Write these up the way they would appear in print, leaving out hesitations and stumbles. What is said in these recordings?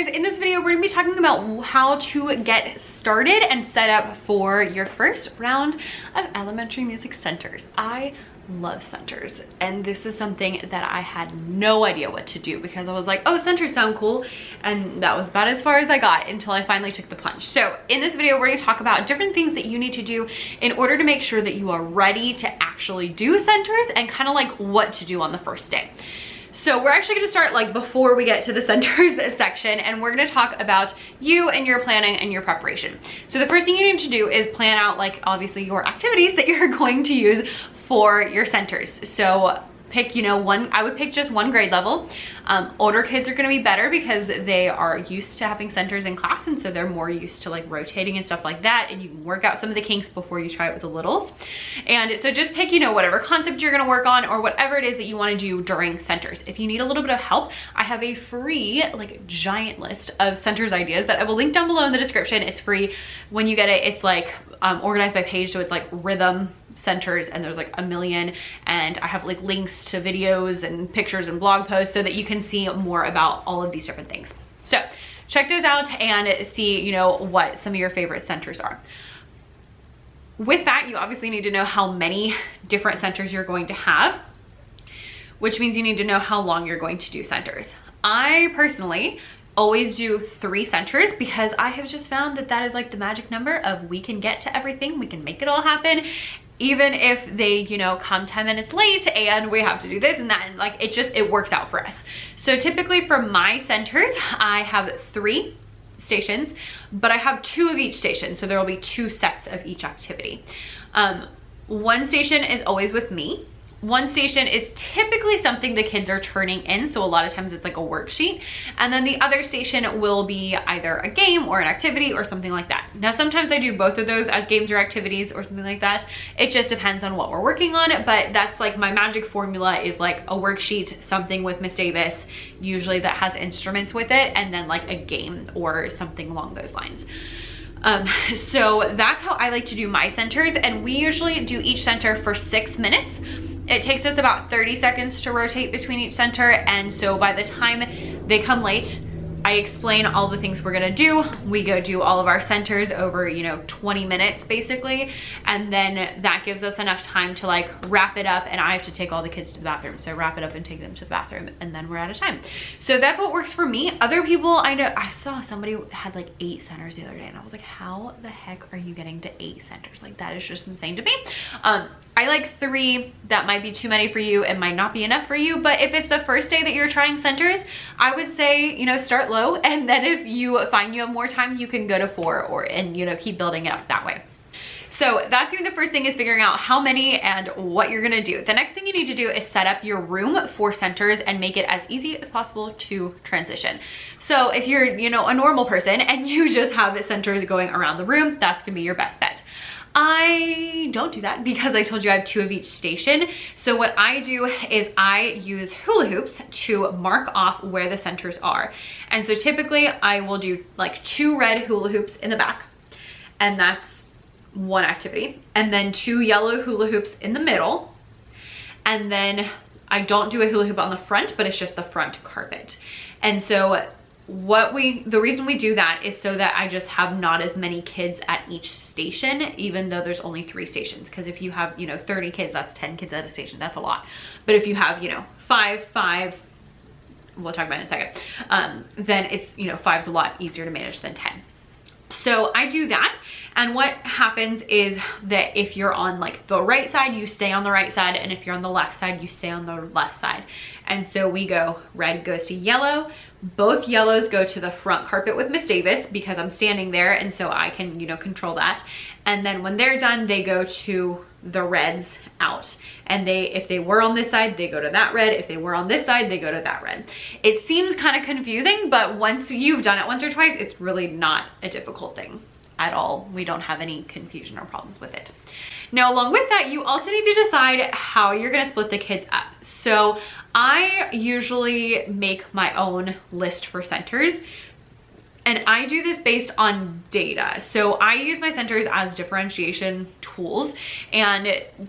guys, in this video we're going to be talking about how to get started and set up for your first round of elementary music centers. I love centers, and this is something that I had no idea what to do because I was like, oh, centers sound cool, and that was about as far as I got until I finally took the plunge. So in this video we're going to talk about different things that you need to do in order to make sure that you are ready to actually do centers and kind of like what to do on the first day. So we're actually going to start like before we get to the centers section, and we're going to talk about you and your planning and your preparation. So the first thing you need to do is plan out like obviously your activities that you're going to use for your centers. So pick, I would pick just one grade level. Older kids are going to be better because they are used to having centers in class, and so they're more used to like rotating and stuff like that, and you can work out some of the kinks before you try it with the littles. And so just pick, whatever concept you're going to work on or whatever it is that you want to do during centers. If you need a little bit of help, I have a free like giant list of centers ideas that I will link down below in the description. It's free. When you get it, it's like organized by page, so it's like rhythm centers, and there's like a million, and I have like links to videos and pictures and blog posts so that you can see more about all of these different things. So check those out and see what some of your favorite centers are. With that, you obviously need to know how many different centers you're going to have, which means you need to know how long you're going to do centers. I personally always do 3 centers because I have just found that that is like the magic number of we can get to everything, we can make it all happen, even if they come 10 minutes late and we have to do this and that, and like it works out for us. So typically for my centers I have 3 stations, but I have 2 of each station, so there will be 2 sets of each activity. One station is always with me. One station is typically something the kids are turning in, so a lot of times it's like a worksheet, and then the other station will be either a game or an activity or something like that. Now sometimes I do both of those as games or activities or something like that. It just depends on what we're working on, but that's like my magic formula is like a worksheet, something with Miss Davis, usually that has instruments with it, and then like a game or something along those lines. So that's how I like to do my centers, and we usually do each center for 6 minutes. It takes us about 30 seconds to rotate between each center, and so by the time they come late, I explain all the things we're gonna do. We go do all of our centers over 20 minutes basically, and then that gives us enough time to like wrap it up, and I have to take all the kids to the bathroom, so I wrap it up and take them to the bathroom, and then we're out of time. So that's what works for me. Other people, I know, I saw somebody had like 8 centers the other day, and I was like, how the heck are you getting to 8 centers? Like that is just insane to me. I like 3. That might be too many for you. It might not be enough for you, but if it's the first day that you're trying centers, I would say, start low, and then if you find you have more time, you can go to 4 and keep building it up that way. So that's even the first thing, is figuring out how many and what you're gonna do. The next thing you need to do is set up your room for centers and make it as easy as possible to transition. So if you're, a normal person and you just have centers going around the room, that's gonna be your best bet. I don't do that because I told you I have 2 of each station. So what I do is I use hula hoops to mark off where the centers are. And so typically I will do like 2 red hula hoops in the back, and that's one activity. And then 2 yellow hula hoops in the middle. And then I don't do a hula hoop on the front, but it's just the front carpet. And so the reason we do that is so that I just have not as many kids at each station, even though there's only 3 stations. Because if you have 30 kids, that's 10 kids at a station, that's a lot. But if you have 5, we'll talk about it in a second, then it's 5's a lot easier to manage than 10. So I do that, and what happens is that if you're on like the right side, you stay on the right side, and if you're on the left side, you stay on the left side. And so we go, red goes to yellow, both yellows go to the front carpet with Miss Davis because I'm standing there, and so I can control that. And then when they're done, they go to the reds out, and if they were on this side, they go to that red. If they were on this side, they go to that red. It seems kind of confusing, but once you've done it once or twice, it's really not a difficult thing at all. We don't have any confusion or problems with it. Now, along with that, you also need to decide how you're going to split the kids up. So I usually make my own list for centers, and I do this based on data. So I use my centers as differentiation tools, and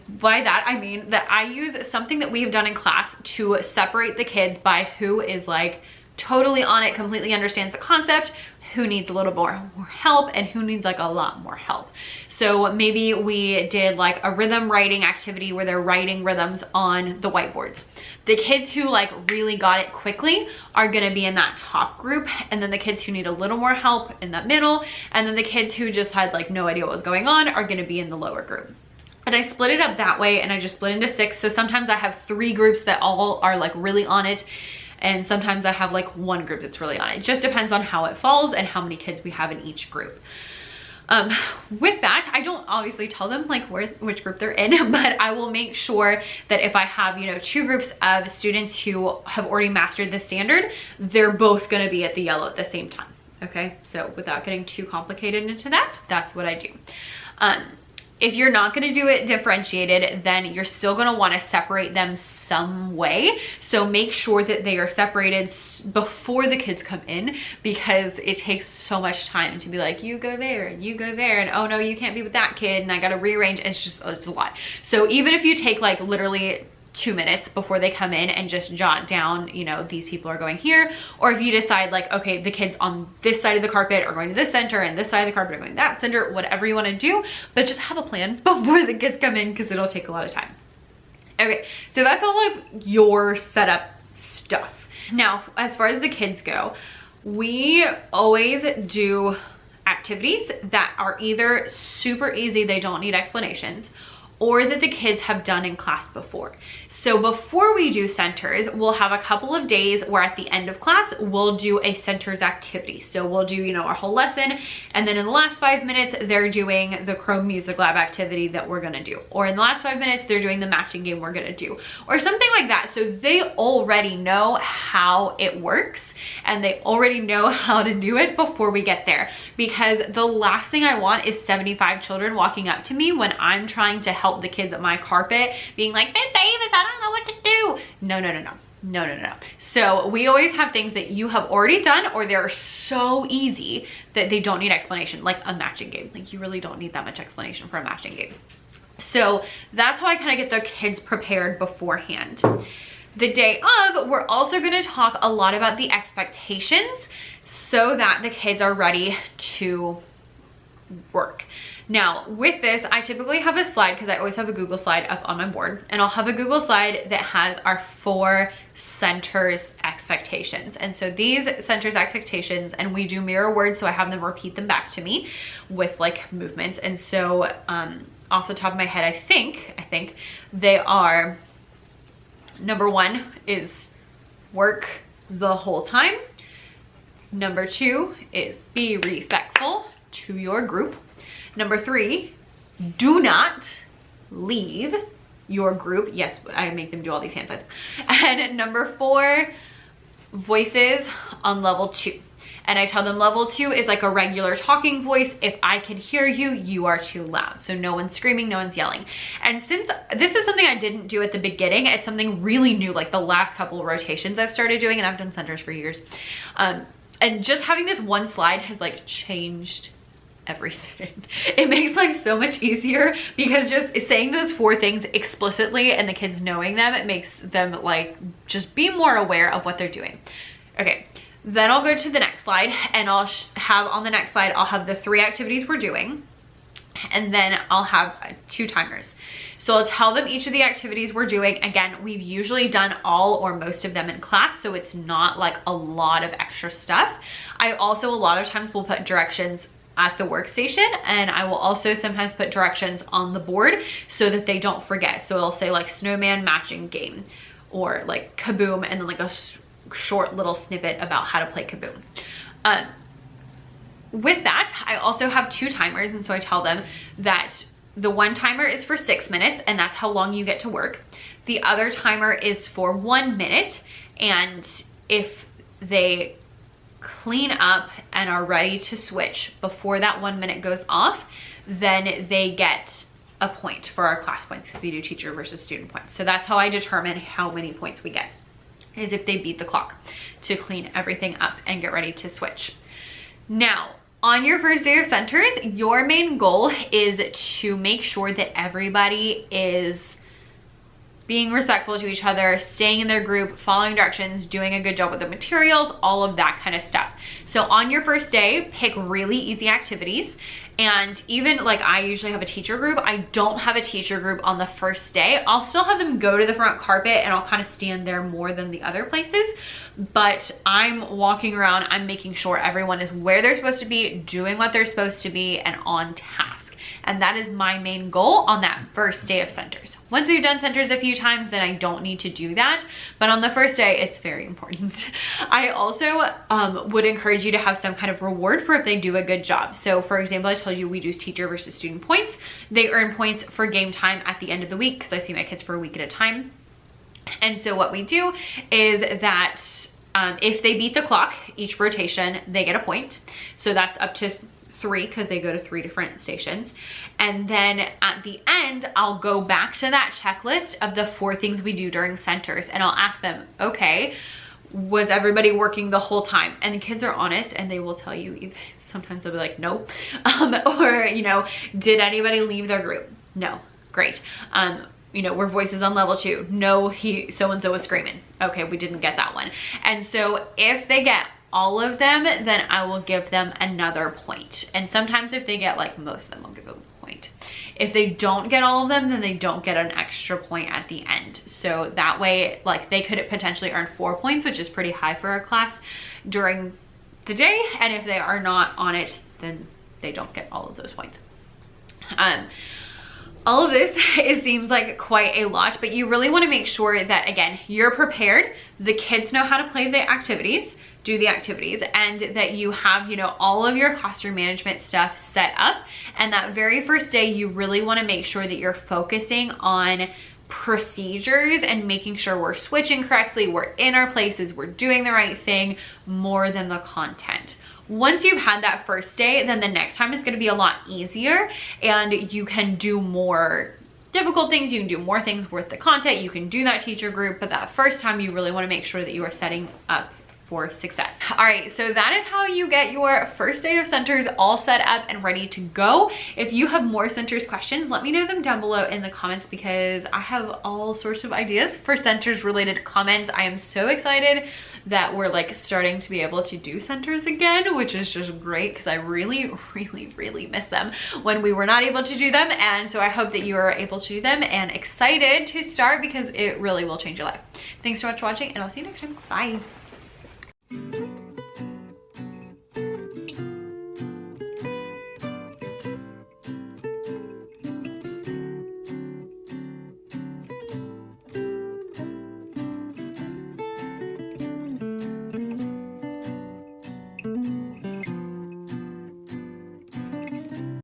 by that I mean that I use something that we have done in class to separate the kids by who is like totally on it, completely understands the concept, who needs a little more help, and who needs like a lot more help. So maybe we did like a rhythm writing activity where they're writing rhythms on the whiteboards. The kids who like really got it quickly are gonna be in that top group, and then the kids who need a little more help in that middle, and then the kids who just had like no idea what was going on are gonna be in the lower group. And I split it up that way, and I just split into 6. So sometimes I have 3 groups that all are like really on it, and sometimes I have like 1 group that's really on it. It just depends on how it falls and how many kids we have in each group. With that, I don't obviously tell them like which group they're in, but I will make sure that if I have, you know, 2 groups of students who have already mastered the standard, they're both gonna be at the yellow at the same time. Okay, so without getting too complicated into that, that's what I do. If you're not gonna do it differentiated, then you're still gonna wanna separate them some way. So make sure that they are separated before the kids come in, because it takes so much time to be like, you go there and you go there, and oh no, you can't be with that kid, and I gotta rearrange. It's a lot. So even if you take like literally 2 minutes before they come in and just jot down, you know, these people are going here, or if you decide like, okay, the kids on this side of the carpet are going to this center and this side of the carpet are going to that center, whatever you want to do, but just have a plan before the kids come in, because it'll take a lot of time. Okay, so that's all of your setup stuff. Now, as far as the kids go, we always do activities that are either super easy, they don't need explanations, or that the kids have done in class before. So before we do centers, we'll have a couple of days where at the end of class, we'll do a centers activity. So we'll do, you know, our whole lesson, and then in the last 5 minutes, they're doing the Chrome Music Lab activity that we're gonna do. Or in the last 5 minutes, they're doing the matching game we're gonna do, or something like that. So they already know how it works, and they already know how to do it before we get there. Because the last thing I want is 75 children walking up to me when I'm trying to help the kids at my carpet being like, Miss Davis, I don't know what to do. No. So we always have things that you have already done, or they're so easy that they don't need explanation, like a matching game. Like you really don't need that much explanation for a matching game. So that's how I kind of get the kids prepared beforehand. The day of, we're also going to talk a lot about the expectations so that the kids are ready to work. Now with this, I typically have a slide, because I always have a Google slide up on my board, and I'll have a Google slide that has our 4 centers expectations. And so these centers expectations, and we do mirror words, so I have them repeat them back to me with like movements. And so off the top of my head, I think they are, number 1 is work the whole time. Number 2 is be respectful to your group. Number 3, do not leave your group. Yes, I make them do all these hand signs. And number 4, voices on level 2. And I tell them level 2 is like a regular talking voice. If I can hear you, you are too loud. So no one's screaming, no one's yelling. And since this is something I didn't do at the beginning, it's something really new, like the last couple of rotations I've started doing, and I've done centers for years. And just having this one slide has like changed everything. It makes life so much easier, because just saying those 4 things explicitly and the kids knowing them, it makes them like just be more aware of what they're doing. Okay, then I'll go to the next slide, and I'll have on the next slide, I'll have the 3 activities we're doing, and then I'll have 2 timers. So I'll tell them each of the activities we're doing. Again, we've usually done all or most of them in class, so it's not like a lot of extra stuff. I also, a lot of times, will put directions at the workstation, and I will also sometimes put directions on the board so that they don't forget. So it'll say like snowman matching game, or like kaboom, and then like a short little snippet about how to play kaboom. With that, I also have 2 timers, and so I tell them that the 1 timer is for 6 minutes, and that's how long you get to work. The other timer is for 1 minute, and if they clean up and are ready to switch before that 1 minute goes off, then they get a point for our class points, because we do teacher versus student points. So that's how I determine how many points we get, is if they beat the clock to clean everything up and get ready to switch. Now, on your first day of centers, your main goal is to make sure that everybody is being respectful to each other, staying in their group, following directions, doing a good job with the materials, all of that kind of stuff. So on your first day, pick really easy activities. And even like I usually have a teacher group, I don't have a teacher group on the first day. I'll still have them go to the front carpet and I'll kind of stand there more than the other places. But I'm walking around, I'm making sure everyone is where they're supposed to be, doing what they're supposed to be, and on task. And that is my main goal on that first day of centers. Once we've done centers a few times, then I don't need to do that. But on the first day, it's very important. I also would encourage you to have some kind of reward for if they do a good job. So for example, I told you we do teacher versus student points. They earn points for game time at the end of the week because I see my kids for a week at a time. And so what we do is that if they beat the clock, each rotation, they get a point. So that's up to 3 because they go to 3 different stations. And then at the end, I'll go back to that checklist of the 4 things we do during centers and I'll ask them, okay, was everybody working the whole time? And the kids are honest and they will tell you, sometimes they'll be like, nope. Or, you know, did anybody leave their group? No. Great. You know, were voices on level 2? No, so-and-so was screaming. Okay, we didn't get that one. And so if they get all of them, then I will give them another point. And sometimes if they get like most of them, I'll give them a point. If they don't get all of them, then they don't get an extra point at the end. So that way, like they could potentially earn 4 points, which is pretty high for a class during the day. And if they are not on it, then they don't get all of those points. All of this, it seems like quite a lot, but you really want to make sure that, again, you're prepared, the kids know how to play the activities, do the activities, and that you have, you know, all of your classroom management stuff set up. And that very first day, you really want to make sure that you're focusing on procedures and making sure we're switching correctly, we're in our places, we're doing the right thing more than the content. Once you've had that first day, then the next time is going to be a lot easier and you can do more difficult things, you can do more things worth the content, you can do that teacher group, but that first time you really want to make sure that you are setting up for success. All right, so that is how you get your first day of centers all set up and ready to go. If you have more centers questions, let me know them down below in the comments because I have all sorts of ideas for centers related comments. I am so excited that we're like starting to be able to do centers again, which is just great because I really miss them when we were not able to do them. And so I hope that you are able to do them and excited to start because it really will change your life. Thanks so much for watching and I'll see you next time. Bye.